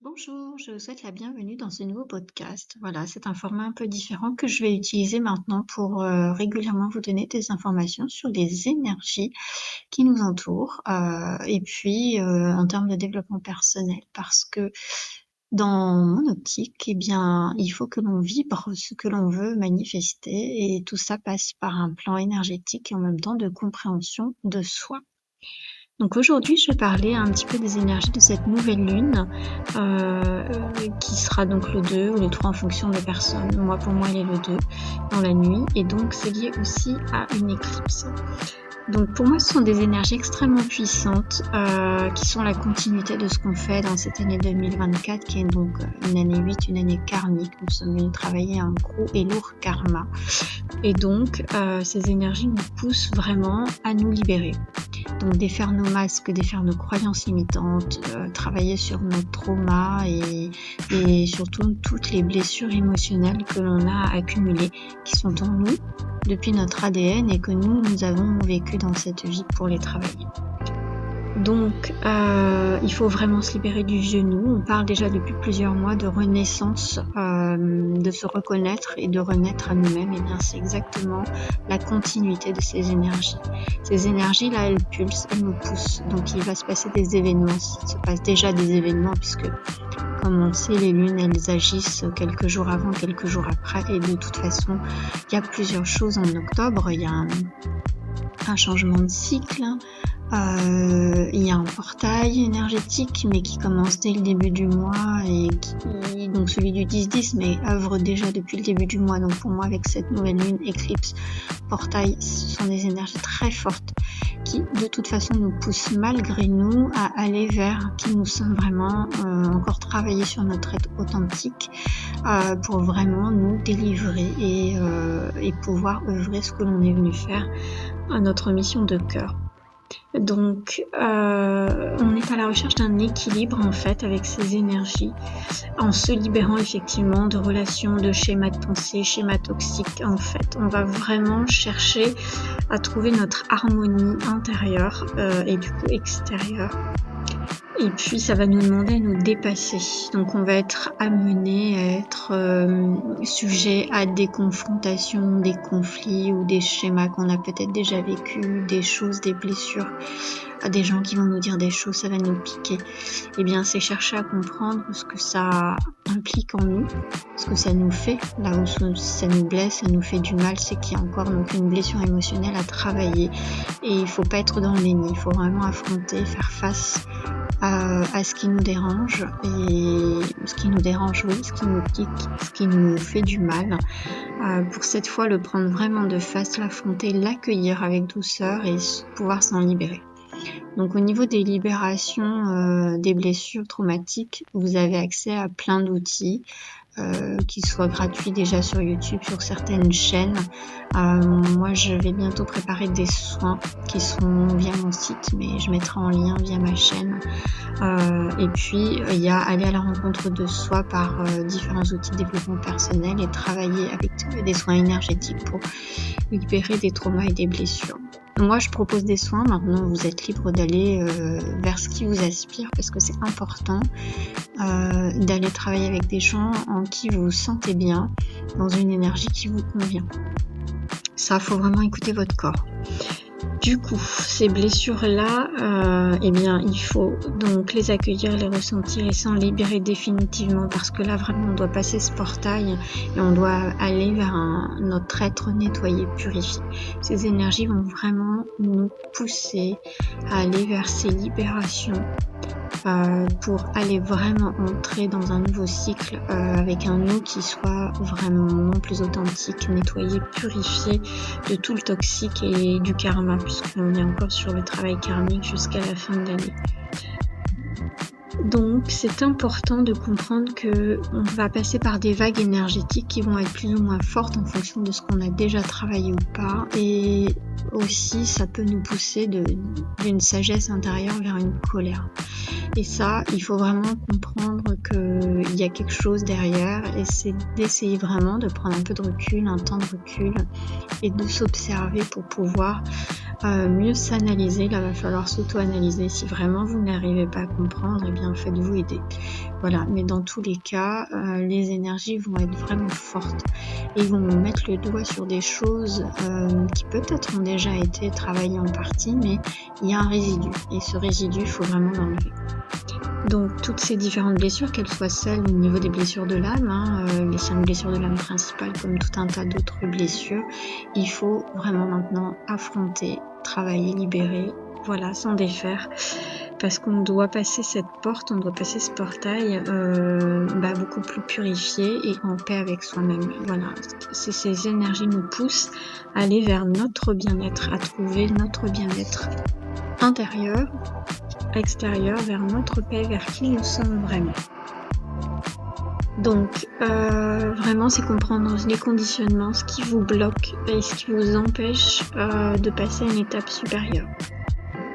Bonjour, je vous souhaite la bienvenue dans ce nouveau podcast. Voilà, c'est un format un peu différent que je vais utiliser maintenant pour régulièrement vous donner des informations sur les énergies qui nous entourent et puis en termes de développement personnel parce que dans mon optique, eh bien, il faut que l'on vibre ce que l'on veut manifester et tout ça passe par un plan énergétique et en même temps de compréhension de soi. Donc aujourd'hui, je vais parler un petit peu des énergies de cette nouvelle lune, qui sera donc le 2 ou le 3 en fonction des personnes. Moi, pour moi, elle est le 2 dans la nuit et donc c'est lié aussi à une éclipse. Donc pour moi, ce sont des énergies extrêmement puissantes qui sont la continuité de ce qu'on fait dans cette année 2024 qui est donc une année 8, une année karmique. Nous sommes venus travailler un gros et lourd karma. Et donc ces énergies nous poussent vraiment à nous libérer. Donc défaire nos masques, défaire nos croyances limitantes, travailler sur notre trauma et surtout toutes les blessures émotionnelles que l'on a accumulées, qui sont en nous depuis notre ADN et que nous avons vécu dans cette vie pour les travailler. Donc il faut vraiment se libérer du vieux nous. On parle déjà depuis plusieurs mois de renaissance, de se reconnaître et de renaître à nous-mêmes. Et bien c'est exactement la continuité de ces énergies. Ces énergies-là, elles pulsent, elles nous poussent. Donc il va se passer des événements. Il se passe déjà des événements puisque, comme on le sait, les lunes, elles agissent quelques jours avant, quelques jours après. Et de toute façon, il y a plusieurs choses en octobre. Il y a un changement de cycle. Il y a un portail énergétique mais qui commence dès le début du mois et qui, donc celui du 10-10, mais œuvre déjà depuis le début du mois. Donc pour moi, avec cette nouvelle lune, éclipse, portail, ce sont des énergies très fortes qui de toute façon nous poussent malgré nous à aller vers qui nous sommes vraiment, encore travailler sur notre être authentique pour vraiment nous délivrer et pouvoir œuvrer ce que l'on est venu faire à notre mission de cœur. Donc on est à la recherche d'un équilibre en fait avec ces énergies, en se libérant effectivement de relations, de schémas de pensée, schémas toxiques. En fait, on va vraiment chercher à trouver notre harmonie intérieure et du coup extérieure. Et puis ça va nous demander à nous dépasser. Donc on va être amené à être sujet à des confrontations, des conflits ou des schémas qu'on a peut-être déjà vécus, des choses, des blessures, à des gens qui vont nous dire des choses, ça va nous piquer. Eh bien c'est chercher à comprendre ce que ça implique en nous, ce que ça nous fait, là où ça nous blesse, ça nous fait du mal, c'est qu'il y a encore donc une blessure émotionnelle à travailler. Et il faut pas être dans le déni, il faut vraiment affronter, faire face à ce qui nous dérange, et ce qui nous dérange, oui, ce qui nous pique, ce qui nous fait du mal, pour cette fois le prendre vraiment de face, l'affronter, l'accueillir avec douceur et pouvoir s'en libérer. Donc au niveau des libérations des blessures traumatiques, vous avez accès à plein d'outils qui soient gratuits déjà sur YouTube, sur certaines chaînes. Moi, je vais bientôt préparer des soins qui seront via mon site, mais je mettrai en lien via ma chaîne. Et puis, il y a aller à la rencontre de soi par différents outils de développement personnel et travailler avec des soins énergétiques pour libérer des traumas et des blessures. Moi, je propose des soins. Maintenant, vous êtes libre d'aller vers ce qui vous aspire parce que c'est important d'aller travailler avec des gens en qui vous vous sentez bien, dans une énergie qui vous convient. Ça, faut vraiment écouter votre corps. Du coup, ces blessures-là, eh bien, il faut donc les accueillir, les ressentir et s'en libérer définitivement parce que là, vraiment, on doit passer ce portail et on doit aller vers notre être nettoyé, purifié. Ces énergies vont vraiment nous pousser à aller vers ces libérations pour aller vraiment entrer dans un nouveau cycle avec un nous qui soit vraiment plus authentique, nettoyé, purifié de tout le toxique et du karma, puisqu'on est encore sur le travail karmique jusqu'à la fin de l'année. Donc c'est important de comprendre qu'on va passer par des vagues énergétiques qui vont être plus ou moins fortes en fonction de ce qu'on a déjà travaillé ou pas, et aussi ça peut nous pousser d'une sagesse intérieure vers une colère. Et ça, il faut vraiment comprendre qu'il y a quelque chose derrière et c'est d'essayer vraiment de prendre un peu de recul, un temps de recul et de s'observer pour pouvoir mieux s'analyser. Là, il va falloir s'auto-analyser. Si vraiment vous n'arrivez pas à comprendre, eh bien, faites-vous aider. Voilà, mais dans tous les cas, les énergies vont être vraiment fortes et vont mettre le doigt sur des choses qui peut-être ont déjà été travaillées en partie, mais il y a un résidu et ce résidu, il faut vraiment l'enlever. Donc toutes ces différentes blessures, qu'elles soient celles au niveau des blessures de l'âme, les 5 blessures de l'âme principales comme tout un tas d'autres blessures, il faut vraiment maintenant affronter, travailler, libérer, voilà, s'en défaire, parce qu'on doit passer cette porte, on doit passer ce portail beaucoup plus purifié et en paix avec soi-même. Voilà, ces énergies nous poussent à aller vers notre bien-être, à trouver notre bien-être intérieur, extérieur, vers notre paix, vers qui nous sommes vraiment. Donc vraiment c'est comprendre les conditionnements, ce qui vous bloque et ce qui vous empêche de passer à une étape supérieure.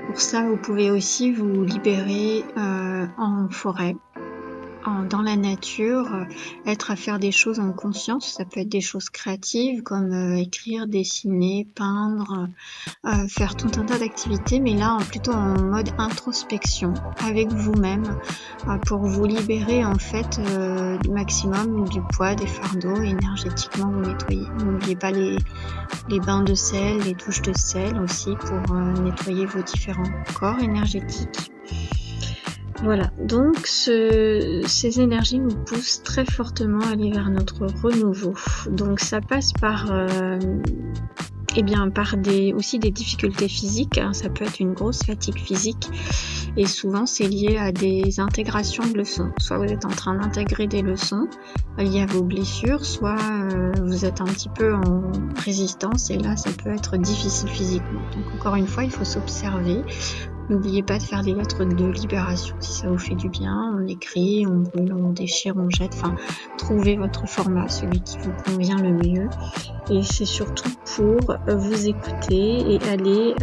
Pour ça, vous pouvez aussi vous libérer en forêt, dans la nature, être à faire des choses en conscience. Ça peut être des choses créatives comme écrire, dessiner, peindre, faire tout un tas d'activités, mais là plutôt en mode introspection avec vous-même pour vous libérer en fait du maximum du poids des fardeaux et énergétiquement vous nettoyer. N'oubliez pas les bains de sel, les douches de sel aussi pour nettoyer vos différents corps énergétiques. Voilà, donc ces énergies nous poussent très fortement à aller vers notre renouveau. Donc ça passe par aussi des difficultés physiques, ça peut être une grosse fatigue physique et souvent c'est lié à des intégrations de leçons. Soit vous êtes en train d'intégrer des leçons liées à vos blessures, soit vous êtes un petit peu en résistance et là ça peut être difficile physiquement. Donc encore une fois, il faut s'observer. N'oubliez pas de faire des lettres de libération si ça vous fait du bien. On écrit, on brûle, on déchire, on jette. Enfin, trouvez votre format, celui qui vous convient le mieux. Et c'est surtout pour vous écouter et aller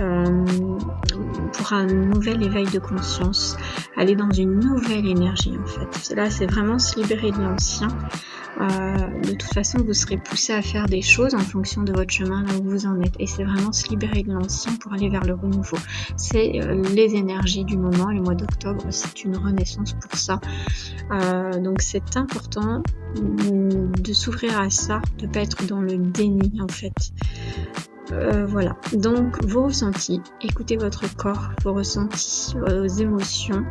pour un nouvel éveil de conscience, aller dans une nouvelle énergie en fait. Là, c'est vraiment se libérer de l'ancien. De toute façon, vous serez poussé à faire des choses en fonction de votre chemin là où vous en êtes. Et c'est vraiment se libérer de l'ancien pour aller vers le renouveau. C'est les énergies du moment. Le mois d'octobre, c'est une renaissance pour ça. Donc c'est important de s'ouvrir à ça, de ne pas être dans le déni en fait. Voilà, donc vos ressentis, écoutez votre corps, vos ressentis, vos émotions.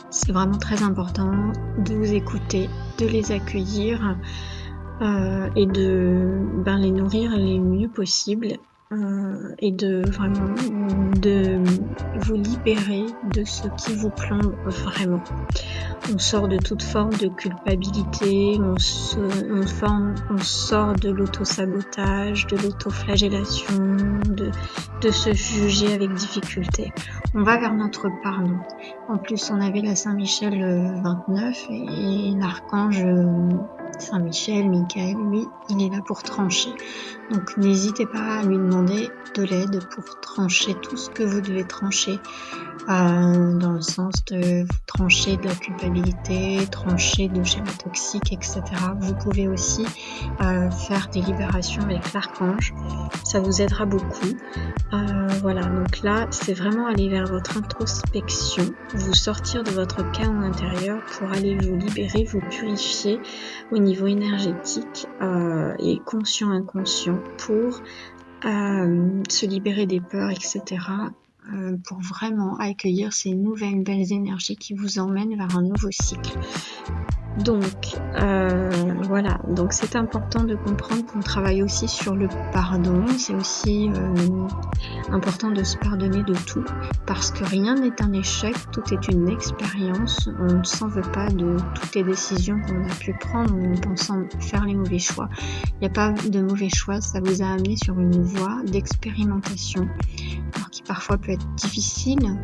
C'est vraiment très important de vous écouter, de les accueillir et de les nourrir le mieux possible et de vraiment de vous libérer de ce qui vous plombe vraiment. On sort de toute forme de culpabilité, on sort de l'auto-sabotage, de l'auto-flagellation, de se juger avec difficulté. On va vers notre pardon. En plus, on avait la Saint-Michel 29 et l'archange Saint-Michel, Michael, lui, il est là pour trancher. Donc n'hésitez pas à lui demander de l'aide pour trancher tout ce que vous devez trancher, dans le sens de trancher de la culpabilité, trancher de schémas toxiques, etc. Vous pouvez aussi faire des libérations avec l'archange, ça vous aidera beaucoup. Voilà, donc là, c'est vraiment aller vers votre introspection, vous sortir de votre chaos intérieur pour aller vous libérer, vous purifier au niveau énergétique et conscient-inconscient pour se libérer des peurs, etc. Pour vraiment accueillir ces nouvelles belles énergies qui vous emmènent vers un nouveau cycle. Donc voilà, donc c'est important de comprendre qu'on travaille aussi sur le pardon. C'est aussi important de se pardonner de tout, parce que rien n'est un échec, tout est une expérience. On ne s'en veut pas de toutes les décisions qu'on a pu prendre en pensant faire les mauvais choix. Il n'y a pas de mauvais choix, ça vous a amené sur une voie d'expérimentation, alors qui parfois peut être difficile,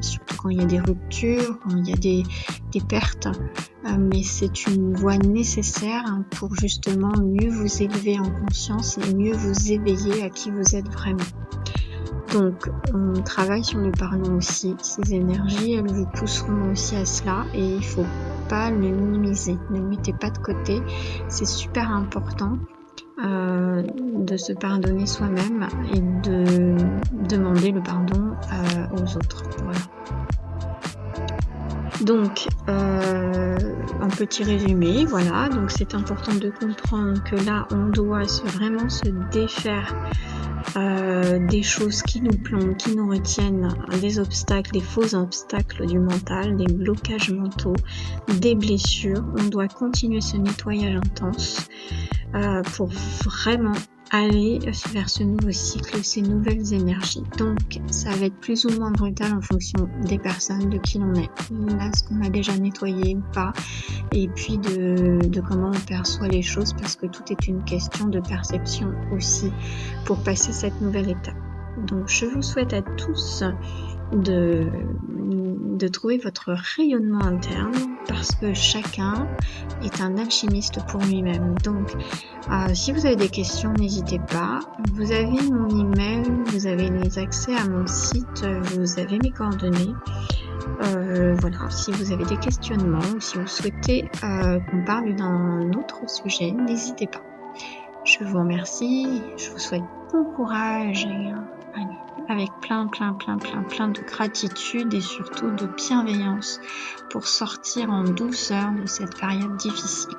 surtout quand il y a des ruptures, quand il y a des pertes, mais c'est une voie nécessaire pour justement mieux vous élever en conscience et mieux vous éveiller à qui vous êtes vraiment. Donc on travaille sur le pardon aussi. Ces énergies, elles vous pousseront aussi à cela et il ne faut pas le minimiser. Ne le mettez pas de côté, c'est super important de se pardonner soi-même et de demander le pardon aux autres. Voilà. Donc, en petit résumé, voilà, donc c'est important de comprendre que là, on doit vraiment se défaire des choses qui nous plombent, qui nous retiennent, des obstacles, des faux obstacles du mental, des blocages mentaux, des blessures. On doit continuer ce nettoyage intense pour vraiment aller vers ce nouveau cycle, ces nouvelles énergies. Donc, ça va être plus ou moins brutal en fonction des personnes, de qui l'on est, là, ce qu'on a déjà nettoyé ou pas, et puis de comment on perçoit les choses, parce que tout est une question de perception aussi pour passer cette nouvelle étape. Donc, je vous souhaite à tous de trouver votre rayonnement interne, parce que chacun est un alchimiste pour lui-même. Donc, si vous avez des questions, n'hésitez pas. Vous avez mon email, vous avez les accès à mon site, vous avez mes coordonnées. Voilà, si vous avez des questionnements ou si vous souhaitez qu'on parle d'un autre sujet, n'hésitez pas. Je vous remercie, je vous souhaite bon courage et avec plein de gratitude et surtout de bienveillance pour sortir en douceur de cette période difficile.